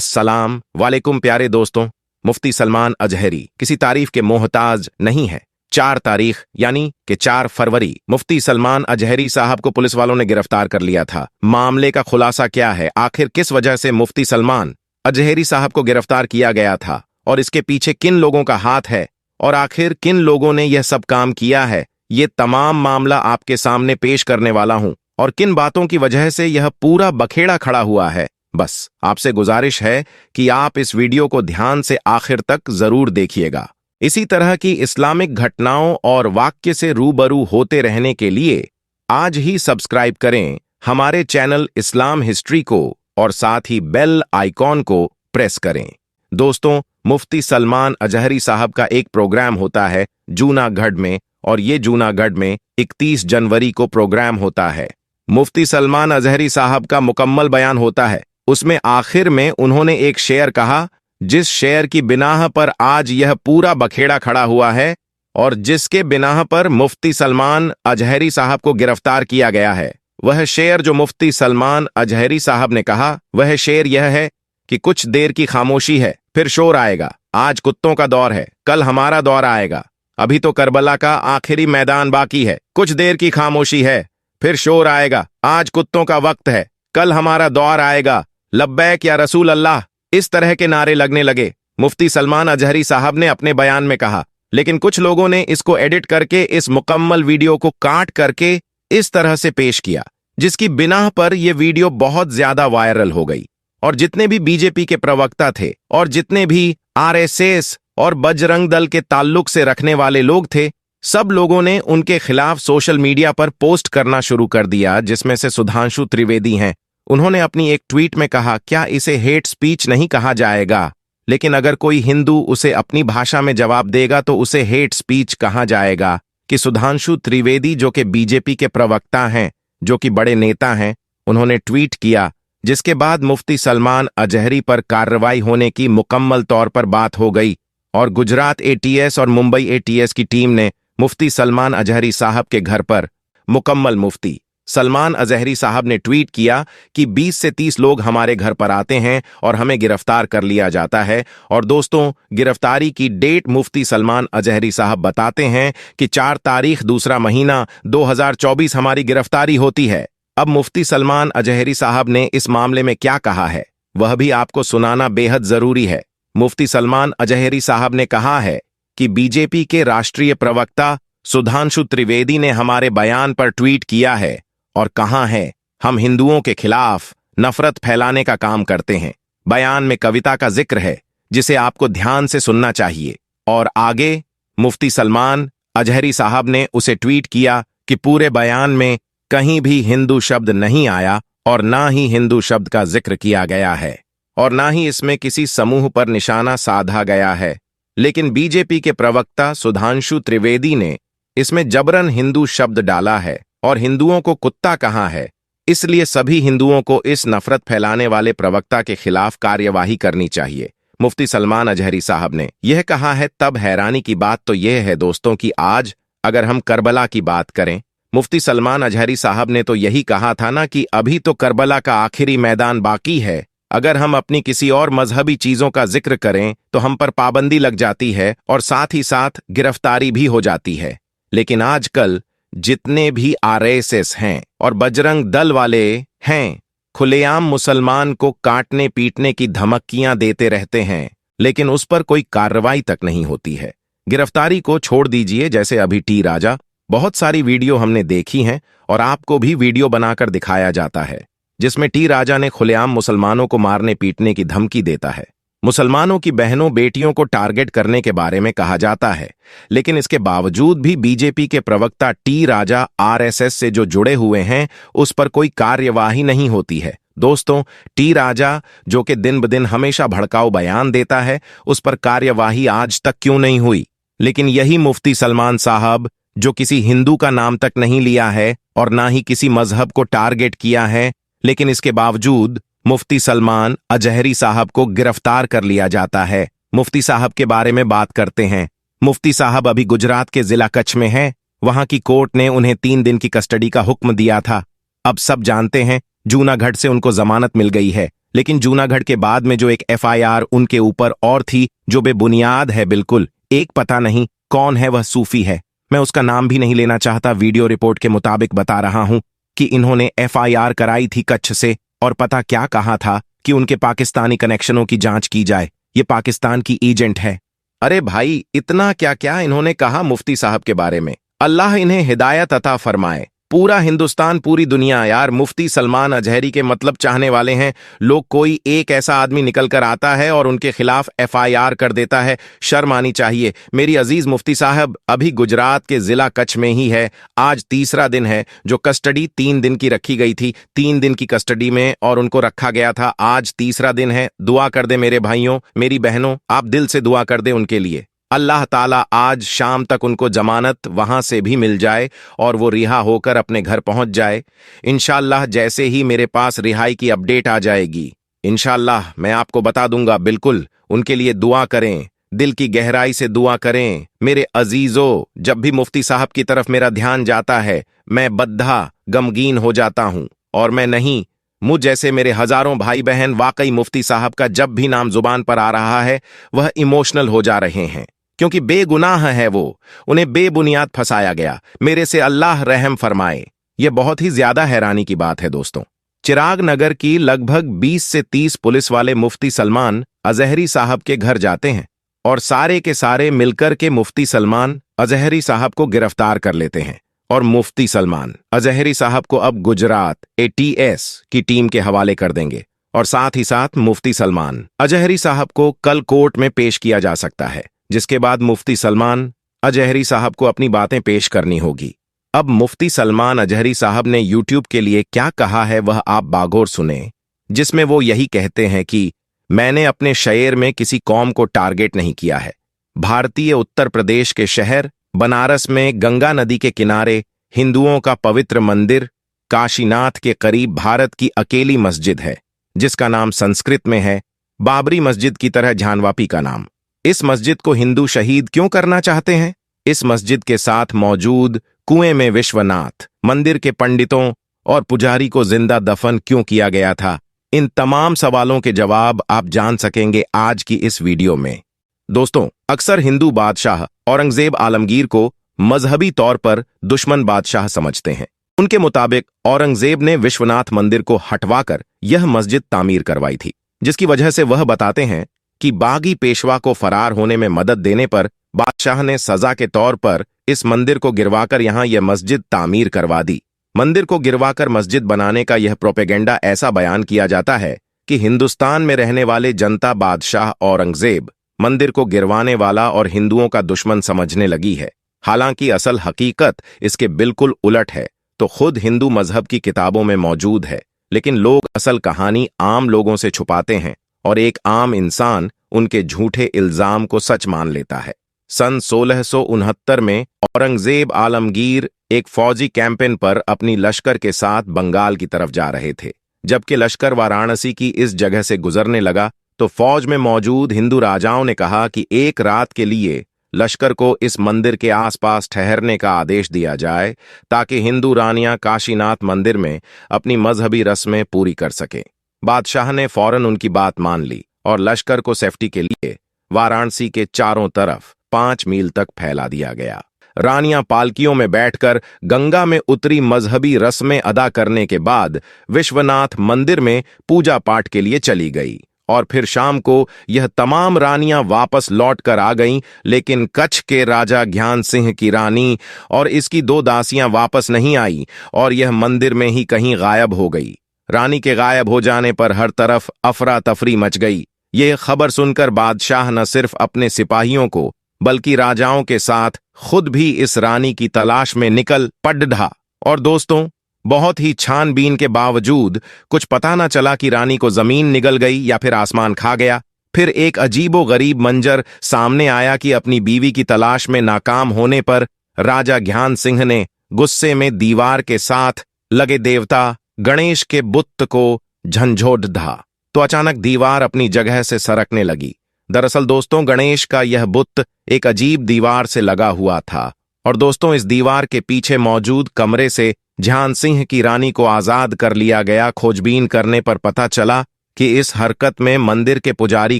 अस्सलाम वालेकुम प्यारे दोस्तों। मुफ्ती सलमान अजहरी किसी तारीफ के मोहताज नहीं है। 4 तारीख यानी कि 4 फरवरी मुफ्ती सलमान अजहरी साहब को पुलिस वालों ने गिरफ्तार कर लिया था। मामले का खुलासा क्या है, आखिर किस वजह से मुफ्ती सलमान अजहरी साहब को गिरफ्तार किया गया था और इसके पीछे किन लोगों का हाथ है और आखिर किन लोगों ने यह सब काम किया है, ये तमाम मामला आपके सामने पेश करने वाला हूं। और किन बातों की वजह से यह पूरा बखेड़ा खड़ा हुआ है, बस आपसे गुजारिश है कि आप इस वीडियो को ध्यान से आखिर तक जरूर देखिएगा। इसी तरह की इस्लामिक घटनाओं और वाक्य से रूबरू होते रहने के लिए आज ही सब्सक्राइब करें हमारे चैनल इस्लाम हिस्ट्री को और साथ ही बेल आइकॉन को प्रेस करें। दोस्तों, मुफ्ती सलमान अजहरी साहब का एक प्रोग्राम होता है जूनागढ़ में, और ये जूनागढ़ में 31 जनवरी को प्रोग्राम होता है। मुफ्ती सलमान अजहरी साहब का मुकम्मल बयान होता है। उसमें आखिर में उन्होंने एक शेर कहा, जिस शेर की बिनाह पर आज यह पूरा बखेड़ा खड़ा हुआ है और जिसके बिनाह पर मुफ्ती सलमान अजहरी साहब को गिरफ्तार किया गया है। वह शेर जो मुफ्ती सलमान अजहरी साहब ने कहा, वह शेर यह है कि कुछ देर की खामोशी है, फिर शोर आएगा। आज कुत्तों का दौर है, कल हमारा दौर आएगा। अभी तो करबला का आखिरी मैदान बाकी है। कुछ देर की खामोशी है, फिर शोर आएगा। आज कुत्तों का वक्त है, कल हमारा दौर आएगा। लब्बैक या रसूल अल्लाह, इस तरह के नारे लगने लगे। मुफ्ती सलमान अजहरी साहब ने अपने बयान में कहा, लेकिन कुछ लोगों ने इसको एडिट करके इस मुकम्मल वीडियो को काट करके इस तरह से पेश किया, जिसकी बिना पर यह वीडियो बहुत ज्यादा वायरल हो गई। और जितने भी बीजेपी के प्रवक्ता थे और जितने भी आरएसएस और बजरंग दल के ताल्लुक से रखने वाले लोग थे, सब लोगों ने उनके खिलाफ सोशल मीडिया पर पोस्ट करना शुरू कर दिया, जिसमें से सुधांशु त्रिवेदी हैं। उन्होंने अपनी एक ट्वीट में कहा, क्या इसे हेट स्पीच नहीं कहा जाएगा, लेकिन अगर कोई हिंदू उसे अपनी भाषा में जवाब देगा तो उसे हेट स्पीच कहा जाएगा। कि सुधांशु त्रिवेदी जो कि बीजेपी के प्रवक्ता हैं, जो कि बड़े नेता हैं, उन्होंने ट्वीट किया, जिसके बाद मुफ्ती सलमान अजहरी पर कार्रवाई होने की मुकम्मल तौर पर बात हो गई और गुजरात एटीएस और मुंबई एटीएस की टीम ने मुफ्ती सलमान अजहरी साहब के घर पर मुकम्मल मुफ्ती सलमान अजहरी साहब ने ट्वीट किया कि 20 से 30 लोग हमारे घर पर आते हैं और हमें गिरफ्तार कर लिया जाता है। और दोस्तों, गिरफ्तारी की डेट मुफ्ती सलमान अजहरी साहब बताते हैं कि 4 तारीख दूसरा महीना 2024 हमारी गिरफ्तारी होती है। अब मुफ्ती सलमान अजहरी साहब ने इस मामले में क्या कहा है, वह भी आपको सुनाना बेहद जरूरी है। मुफ्ती सलमान अजहरी साहब ने कहा है कि बीजेपी के राष्ट्रीय प्रवक्ता सुधांशु त्रिवेदी ने हमारे बयान पर ट्वीट किया है और कहा है, हम हिंदुओं के खिलाफ नफरत फैलाने का काम करते हैं। बयान में कविता का जिक्र है जिसे आपको ध्यान से सुनना चाहिए। और आगे मुफ्ती सलमान अजहरी साहब ने उसे ट्वीट किया कि पूरे बयान में कहीं भी हिंदू शब्द नहीं आया और ना ही हिंदू शब्द का जिक्र किया गया है और ना ही इसमें किसी समूह पर निशाना साधा गया है। लेकिन बीजेपी के प्रवक्ता सुधांशु त्रिवेदी ने इसमें जबरन हिंदू शब्द डाला है और हिंदुओं को कुत्ता कहा है। इसलिए सभी हिंदुओं को इस नफरत फैलाने वाले प्रवक्ता के खिलाफ कार्यवाही करनी चाहिए, मुफ्ती सलमान अजहरी साहब ने यह कहा है। तब हैरानी की बात तो यह है दोस्तों कि आज अगर हम करबला की बात करें, मुफ्ती सलमान अजहरी साहब ने तो यही कहा था ना कि अभी तो करबला का आखिरी मैदान बाकी है। अगर हम अपनी किसी और मजहबी चीजों का जिक्र करें तो हम पर पाबंदी लग जाती है और साथ ही साथ गिरफ्तारी भी हो जाती है। लेकिन आजकल जितने भी आरएसएस हैं और बजरंग दल वाले हैं, खुलेआम मुसलमान को काटने पीटने की धमकियां देते रहते हैं, लेकिन उस पर कोई कार्रवाई तक नहीं होती है। गिरफ्तारी को छोड़ दीजिए, जैसे अभी टी राजा, बहुत सारी वीडियो हमने देखी हैं और आपको भी वीडियो बनाकर दिखाया जाता है, जिसमें टी राजा ने खुलेआम मुसलमानों को मारने पीटने की धमकी देता है। मुसलमानों की बहनों बेटियों को टारगेट करने के बारे में कहा जाता है, लेकिन इसके बावजूद भी बीजेपी के प्रवक्ता टी राजा आरएसएस से जो जुड़े हुए हैं उस पर कोई कार्यवाही नहीं होती है। दोस्तों, टी राजा जो कि दिन ब दिन हमेशा भड़काऊ बयान देता है, उस पर कार्यवाही आज तक क्यों नहीं हुई? लेकिन यही मुफ्ती सलमान साहब जो किसी हिंदू का नाम तक नहीं लिया है और ना ही किसी मजहब को टारगेट किया है, लेकिन इसके बावजूद मुफ्ती सलमान अजहरी साहब को गिरफ्तार कर लिया जाता है। मुफ्ती साहब के बारे में बात करते हैं। मुफ्ती साहब अभी गुजरात के जिला कच्छ में हैं। वहां की कोर्ट ने उन्हें 3 दिन की कस्टडी का हुक्म दिया था। अब सब जानते हैं जूनागढ़ से उनको जमानत मिल गई है, लेकिन जूनागढ़ के बाद में जो एक एफआईआर उनके ऊपर और थी जो बेबुनियाद है बिल्कुल। एक पता नहीं कौन है वह सूफी है, मैं उसका नाम भी नहीं लेना चाहता। वीडियो रिपोर्ट के मुताबिक बता रहा हूं कि इन्होंने एफआईआर कराई थी कच्छ से, और पता क्या कहा था कि उनके पाकिस्तानी कनेक्शनों की जांच की जाए, ये पाकिस्तान की एजेंट है। अरे भाई, इतना क्या क्या इन्होंने कहा मुफ्ती साहब के बारे में। अल्लाह इन्हें हिदायत अता फरमाए। पूरा हिंदुस्तान, पूरी दुनिया यार मुफ्ती सलमान अजहरी के मतलब चाहने वाले हैं लोग। कोई एक ऐसा आदमी निकल कर आता है और उनके खिलाफ एफआईआर कर देता है, शर्म आनी चाहिए। मेरी अजीज मुफ्ती साहब अभी गुजरात के जिला कच्छ में ही है। आज तीसरा दिन है, जो कस्टडी 3 दिन की रखी गई थी, 3 दिन की कस्टडी में और उनको रखा गया था। आज तीसरा दिन है। दुआ कर दे मेरे भाइयों, मेरी बहनों, आप दिल से दुआ कर दे उनके लिए। अल्लाह ताला आज शाम तक उनको जमानत वहां से भी मिल जाए और वो रिहा होकर अपने घर पहुंच जाए। इंशाअल्लाह जैसे ही मेरे पास रिहाई की अपडेट आ जाएगी, इंशाअल्लाह मैं आपको बता दूंगा। बिल्कुल उनके लिए दुआ करें, दिल की गहराई से दुआ करें। मेरे अजीजों, जब भी मुफ्ती साहब की तरफ मेरा ध्यान जाता है मैं बद्धा गमगीन हो जाता हूं। और मैं नहीं, मुझ जैसे मेरे हजारों भाई बहन वाकई मुफ्ती साहब का जब भी नाम जुबान पर आ रहा है वह इमोशनल हो जा रहे हैं, क्योंकि बेगुनाह है वो, उन्हें बेबुनियाद फंसाया गया। मेरे से अल्लाह रहम फरमाए। यह बहुत ही ज्यादा हैरानी की बात है दोस्तों। चिराग नगर की लगभग 20 से 30 पुलिस वाले मुफ्ती सलमान अजहरी साहब के घर जाते हैं और सारे के सारे मिलकर के मुफ्ती सलमान अजहरी साहब को गिरफ्तार कर लेते हैं। और मुफ्ती सलमान अजहरी साहब को अब गुजरात एटीएस की टीम के हवाले कर देंगे, और साथ ही साथ मुफ्ती सलमान अजहरी साहब को कल कोर्ट में पेश किया जा सकता है, जिसके बाद मुफ्ती सलमान अजहरी साहब को अपनी बातें पेश करनी होगी। अब मुफ्ती सलमान अजहरी साहब ने यूट्यूब के लिए क्या कहा है वह आप बागौर सुने, जिसमें वो यही कहते हैं कि मैंने अपने शेर में किसी कौम को टारगेट नहीं किया है। भारतीय उत्तर प्रदेश के शहर बनारस में गंगा नदी के किनारे हिंदुओं का पवित्र मंदिर काशीनाथ के करीब भारत की अकेली मस्जिद है, जिसका नाम संस्कृत में है बाबरी मस्जिद की तरह झानवापी का नाम। इस मस्जिद को हिंदू शहीद क्यों करना चाहते हैं? इस मस्जिद के साथ मौजूद कुएं में विश्वनाथ मंदिर के पंडितों और पुजारी को जिंदा दफन क्यों किया गया था? इन तमाम सवालों के जवाब आप जान सकेंगे आज की इस वीडियो में। दोस्तों, अक्सर हिंदू बादशाह औरंगजेब आलमगीर को मजहबी तौर पर दुश्मन बादशाह समझते हैं। उनके मुताबिक औरंगजेब ने विश्वनाथ मंदिर को हटवाकर यह मस्जिद तामीर करवाई थी, जिसकी वजह से वह बताते हैं कि बागी पेशवा को फरार होने में मदद देने पर बादशाह ने सजा के तौर पर इस मंदिर को गिरवाकर यहां यह मस्जिद तामीर करवा दी। मंदिर को गिरवाकर मस्जिद बनाने का यह प्रोपेगेंडा ऐसा बयान किया जाता है कि हिंदुस्तान में रहने वाले जनता बादशाह औरंगजेब मंदिर को गिरवाने वाला और हिंदुओं का दुश्मन समझने लगी है। हालांकि असल हकीकत इसके बिल्कुल उलट है, तो खुद हिंदू मजहब की किताबों में मौजूद है, लेकिन लोग असल कहानी आम लोगों से छुपाते हैं और एक आम इंसान उनके झूठे इल्जाम को सच मान लेता है। सन 1669 में औरंगजेब आलमगीर एक फौजी कैंपेन पर अपनी लश्कर के साथ बंगाल की तरफ जा रहे थे। जबकि लश्कर वाराणसी की इस जगह से गुजरने लगा तो फौज में मौजूद हिंदू राजाओं ने कहा कि एक रात के लिए लश्कर को इस मंदिर के आसपास ठहरने का आदेश दिया जाए, ताकि हिंदू रानियां काशीनाथ मंदिर में अपनी मजहबी रस्में पूरी कर सकें। बादशाह ने फौरन उनकी बात मान ली और लश्कर को सेफ्टी के लिए वाराणसी के चारों तरफ 5 मील तक फैला दिया गया। रानियां पालकियों में बैठकर गंगा में उतरी, मजहबी रस्में अदा करने के बाद विश्वनाथ मंदिर में पूजा पाठ के लिए चली गई और फिर शाम को यह तमाम रानियां वापस लौट कर आ गईं, लेकिन कच्छ के राजा ज्ञान सिंह की रानी और इसकी 2 दासियां वापस नहीं आई और यह मंदिर में ही कहीं गायब हो गई। रानी के गायब हो जाने पर हर तरफ अफरा तफरी मच गई। यह खबर सुनकर बादशाह न सिर्फ अपने सिपाहियों को बल्कि राजाओं के साथ खुद भी इस रानी की तलाश में निकल पड़ा। और दोस्तों, बहुत ही छानबीन के बावजूद कुछ पता न चला कि रानी को जमीन निगल गई या फिर आसमान खा गया। फिर एक अजीबो गरीब मंजर सामने आया कि अपनी बीवी की तलाश में नाकाम होने पर राजा ज्ञान सिंह ने गुस्से में दीवार के साथ लगे देवता गणेश के बुत को झंझोड़ धा, तो अचानक दीवार अपनी जगह से सरकने लगी। दरअसल दोस्तों, गणेश का यह बुत एक अजीब दीवार से लगा हुआ था और दोस्तों, इस दीवार के पीछे मौजूद कमरे से ध्यान सिंह की रानी को आजाद कर लिया गया। खोजबीन करने पर पता चला कि इस हरकत में मंदिर के पुजारी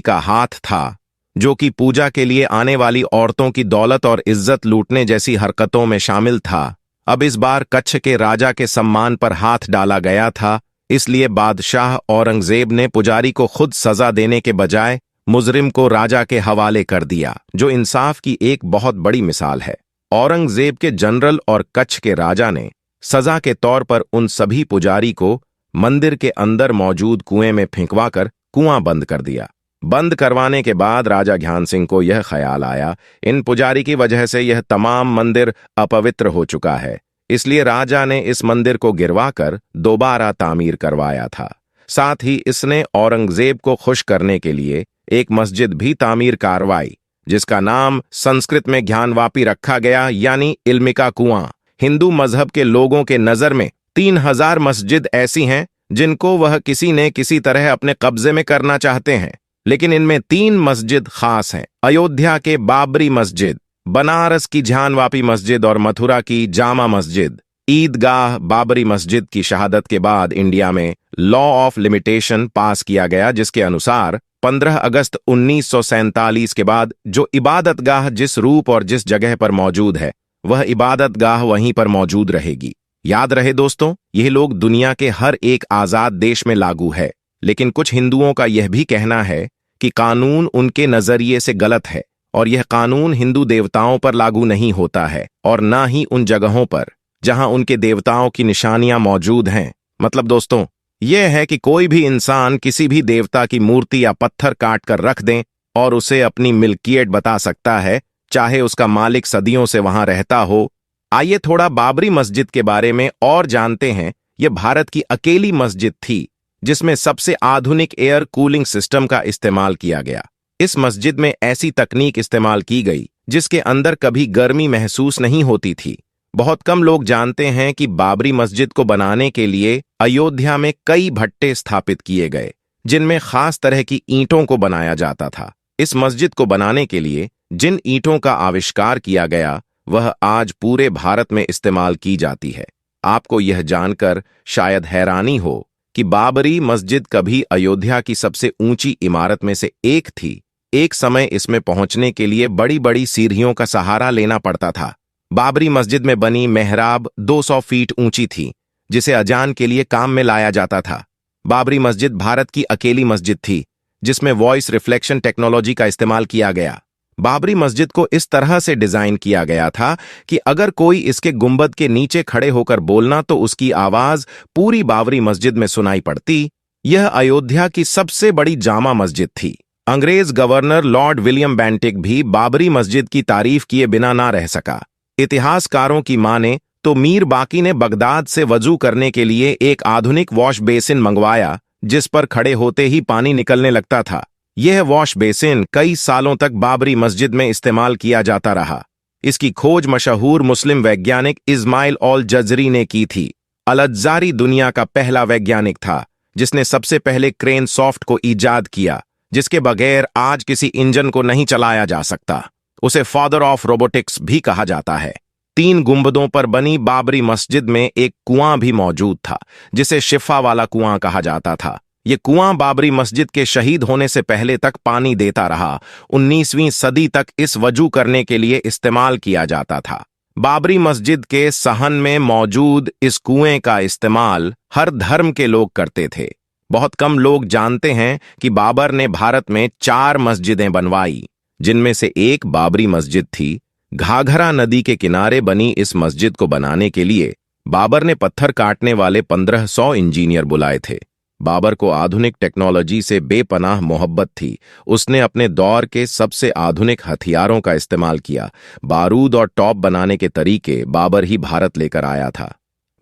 का हाथ था, जो कि पूजा के लिए आने वाली औरतों की दौलत और इज्जत लूटने जैसी हरकतों में शामिल था। अब इस बार कच्छ के राजा के सम्मान पर हाथ डाला गया था, इसलिए बादशाह औरंगजेब ने पुजारी को खुद सजा देने के बजाय मुजरिम को राजा के हवाले कर दिया, जो इंसाफ की एक बहुत बड़ी मिसाल है। औरंगजेब के जनरल और कच्छ के राजा ने सजा के तौर पर उन सभी पुजारी को मंदिर के अंदर मौजूद कुएं में फेंकवाकर कुआं बंद कर दिया। बंद करवाने के बाद राजा ज्ञान सिंह को यह ख्याल आया, इन पुजारी की वजह से यह तमाम मंदिर अपवित्र हो चुका है, इसलिए राजा ने इस मंदिर को गिरवाकर दोबारा तामीर करवाया था। साथ ही इसने औरंगजेब को खुश करने के लिए एक मस्जिद भी तामीर करवाई, जिसका नाम संस्कृत में ज्ञानवापी रखा गया, यानी इल्मी का कुआं। हिंदू मजहब के लोगों के नजर में 3000 मस्जिद ऐसी हैं जिनको वह किसी ने किसी तरह अपने कब्जे में करना चाहते हैं, लेकिन इनमें 3 मस्जिद खास हैं: अयोध्या के बाबरी मस्जिद, बनारस की ज्ञानवापी मस्जिद और मथुरा की जामा मस्जिद। ईदगाह बाबरी मस्जिद की शहादत के बाद इंडिया में लॉ ऑफ लिमिटेशन पास किया गया, जिसके अनुसार 15 अगस्त 1947 के बाद जो इबादतगाह जिस रूप और जिस जगह पर मौजूद है, वह इबादतगाह वहीं पर मौजूद रहेगी। याद रहे दोस्तों, यह लोग दुनिया के हर एक आजाद देश में लागू है, लेकिन कुछ हिंदुओं का यह भी कहना है कि कानून उनके नजरिए से गलत है और यह कानून हिंदू देवताओं पर लागू नहीं होता है और ना ही उन जगहों पर जहां उनके देवताओं की निशानियां मौजूद हैं। मतलब दोस्तों, यह है कि कोई भी इंसान किसी भी देवता की मूर्ति या पत्थर काट कर रख दें और उसे अपनी मिल्कियत बता सकता है, चाहे उसका मालिक सदियों से वहां रहता हो। आइए थोड़ा बाबरी मस्जिद के बारे में और जानते हैं। यह भारत की अकेली मस्जिद थी जिसमें सबसे आधुनिक एयर कूलिंग सिस्टम का इस्तेमाल किया गया। इस मस्जिद में ऐसी तकनीक इस्तेमाल की गई जिसके अंदर कभी गर्मी महसूस नहीं होती थी। बहुत कम लोग जानते हैं कि बाबरी मस्जिद को बनाने के लिए अयोध्या में कई भट्टे स्थापित किए गए, जिनमें खास तरह की ईंटों को बनाया जाता था। इस मस्जिद को बनाने के लिए जिन ईंटों का आविष्कार किया गया, वह आज पूरे भारत में इस्तेमाल की जाती है। आपको यह जानकर शायद हैरानी हो कि बाबरी मस्जिद कभी अयोध्या की सबसे ऊंची इमारत में से एक थी। एक समय इसमें पहुंचने के लिए बड़ी बड़ी सीढ़ियों का सहारा लेना पड़ता था। बाबरी मस्जिद में बनी मेहराब 200 फीट ऊंची थी, जिसे अजान के लिए काम में लाया जाता था। बाबरी मस्जिद भारत की अकेली मस्जिद थी जिसमें वॉइस रिफ्लेक्शन टेक्नोलॉजी का इस्तेमाल किया गया। बाबरी मस्जिद को इस तरह से डिजाइन किया गया था कि अगर कोई इसके गुंबद के नीचे खड़े होकर बोलना तो उसकी आवाज पूरी बाबरी मस्जिद में सुनाई पड़ती। यह अयोध्या की सबसे बड़ी जामा मस्जिद थी। अंग्रेज गवर्नर लॉर्ड विलियम बेंटिक भी बाबरी मस्जिद की तारीफ किए बिना ना रह सका। इतिहासकारों की माने तो मीर बाकी ने बगदाद से वजू करने के लिए एक आधुनिक वॉश बेसिन मंगवाया, जिस पर खड़े होते ही पानी निकलने लगता था। यह वॉश बेसिन कई सालों तक बाबरी मस्जिद में इस्तेमाल किया जाता रहा। इसकी खोज मशहूर मुस्लिम वैज्ञानिक इस्माइल ऑल जजरी ने की थी। अल-अज़्ज़ारी दुनिया का पहला वैज्ञानिक था जिसने सबसे पहले क्रेन सॉफ्ट को ईजाद किया, जिसके बगैर आज किसी इंजन को नहीं चलाया जा सकता। उसे फादर ऑफ रोबोटिक्स भी कहा जाता है। 3 गुंबदों पर बनी बाबरी मस्जिद में एक कुआं भी मौजूद था, जिसे शिफा वाला कुआं कहा जाता था। ये कुआं बाबरी मस्जिद के शहीद होने से पहले तक पानी देता रहा। 19वीं सदी तक इस वजू करने के लिए इस्तेमाल किया जाता था। बाबरी मस्जिद के सहन में मौजूद इस कुएं का इस्तेमाल हर धर्म के लोग करते थे। बहुत कम लोग जानते हैं कि बाबर ने भारत में 4 मस्जिदें बनवाई, जिनमें से एक बाबरी मस्जिद थी। घाघरा नदी के किनारे बनी इस मस्जिद को बनाने के लिए बाबर ने पत्थर काटने वाले 1500 इंजीनियर बुलाए थे। बाबर को आधुनिक टेक्नोलॉजी से बेपनाह मोहब्बत थी। उसने अपने दौर के सबसे आधुनिक हथियारों का इस्तेमाल किया। बारूद और टॉप बनाने के तरीके बाबर ही भारत लेकर आया था।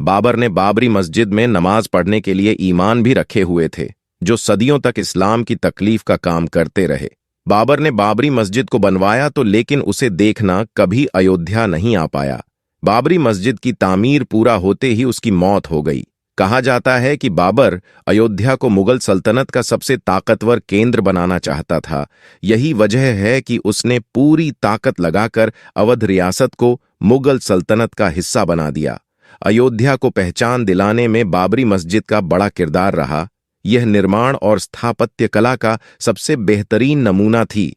बाबर ने बाबरी मस्जिद में नमाज पढ़ने के लिए ईमान भी रखे हुए थे, जो सदियों तक इस्लाम की तकलीफ का काम करते रहे। बाबर ने बाबरी मस्जिद को बनवाया तो लेकिन उसे देखना कभी अयोध्या नहीं आ पाया। बाबरी मस्जिद की तामीर पूरा होते ही उसकी मौत हो गई। कहा जाता है कि बाबर अयोध्या को मुगल सल्तनत का सबसे ताकतवर केंद्र बनाना चाहता था। यही वजह है कि उसने पूरी ताकत लगाकर अवध रियासत को मुगल सल्तनत का हिस्सा बना दिया। अयोध्या को पहचान दिलाने में बाबरी मस्जिद का बड़ा किरदार रहा। यह निर्माण और स्थापत्य कला का सबसे बेहतरीन नमूना थी।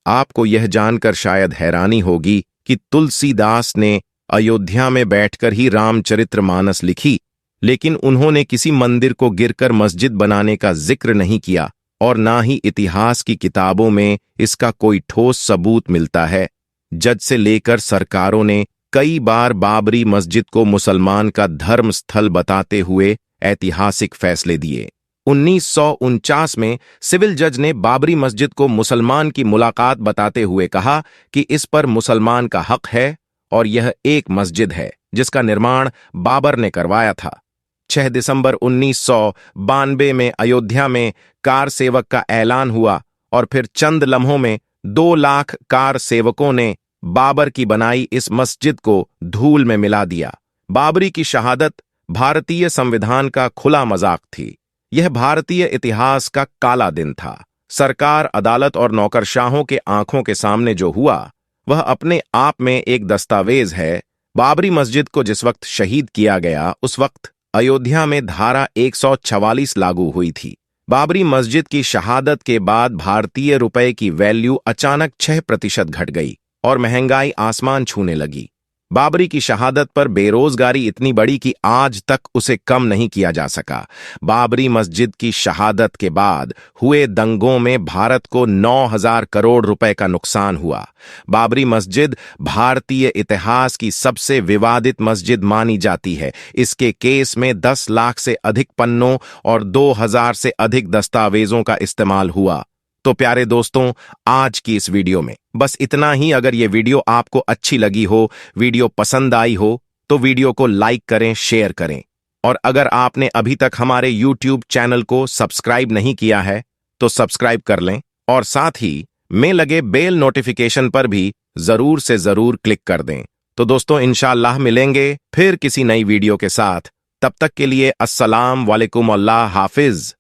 आपको यह जानकर शायद हैरानी होगी कि तुलसीदास ने अयोध्या में बैठकर ही रामचरितमानस लिखी, लेकिन उन्होंने किसी मंदिर को गिरकर मस्जिद बनाने का जिक्र नहीं किया और ना ही इतिहास की किताबों में इसका कोई ठोस सबूत मिलता है। जज से लेकर सरकारों ने कई बार बाबरी मस्जिद को मुसलमान का धर्म स्थल बताते हुए ऐतिहासिक फैसले दिए। 1949 में सिविल जज ने बाबरी मस्जिद को मुसलमान की मुलाकात बताते हुए कहा कि इस पर मुसलमान का हक है और यह एक मस्जिद है जिसका निर्माण बाबर ने करवाया था। 6 दिसंबर 1992 में अयोध्या में कार सेवक का ऐलान हुआ और फिर चंद लम्हों में 2 लाख कार सेवकों ने बाबर की बनाई इस मस्जिद को धूल में मिला दिया। बाबरी की शहादत भारतीय संविधान का खुला मजाक थी। यह भारतीय इतिहास का काला दिन था। सरकार, अदालत और नौकरशाहों के आंखों के सामने जो हुआ वह अपने आप में एक दस्तावेज है। बाबरी मस्जिद को जिस वक्त शहीद किया गया उस वक्त अयोध्या में धारा 144 लागू हुई थी। बाबरी मस्जिद की शहादत के बाद भारतीय रुपए की वैल्यू अचानक 6% घट गई और महंगाई आसमान छूने लगी। बाबरी की शहादत पर बेरोजगारी इतनी बढ़ी कि आज तक उसे कम नहीं किया जा सका। बाबरी मस्जिद की शहादत के बाद हुए दंगों में भारत को 9,000 करोड़ रुपए का नुकसान हुआ। बाबरी मस्जिद भारतीय इतिहास की सबसे विवादित मस्जिद मानी जाती है। इसके केस में 10 लाख से अधिक पन्नों और 2,000 से अधिक दस्तावेजों का इस्तेमाल हुआ। तो प्यारे दोस्तों, आज की इस वीडियो में बस इतना ही। अगर ये वीडियो आपको अच्छी लगी हो, वीडियो पसंद आई हो, तो वीडियो को लाइक करें, शेयर करें। और अगर आपने अभी तक हमारे YouTube चैनल को सब्सक्राइब नहीं किया है तो सब्सक्राइब कर लें और साथ ही में लगे बेल नोटिफिकेशन पर भी जरूर से जरूर क्लिक कर दें। तो दोस्तों, इंशाअल्लाह मिलेंगे फिर किसी नई वीडियो के साथ। तब तक के लिए अस्सलाम वालेकुम, अल्लाह हाफिज।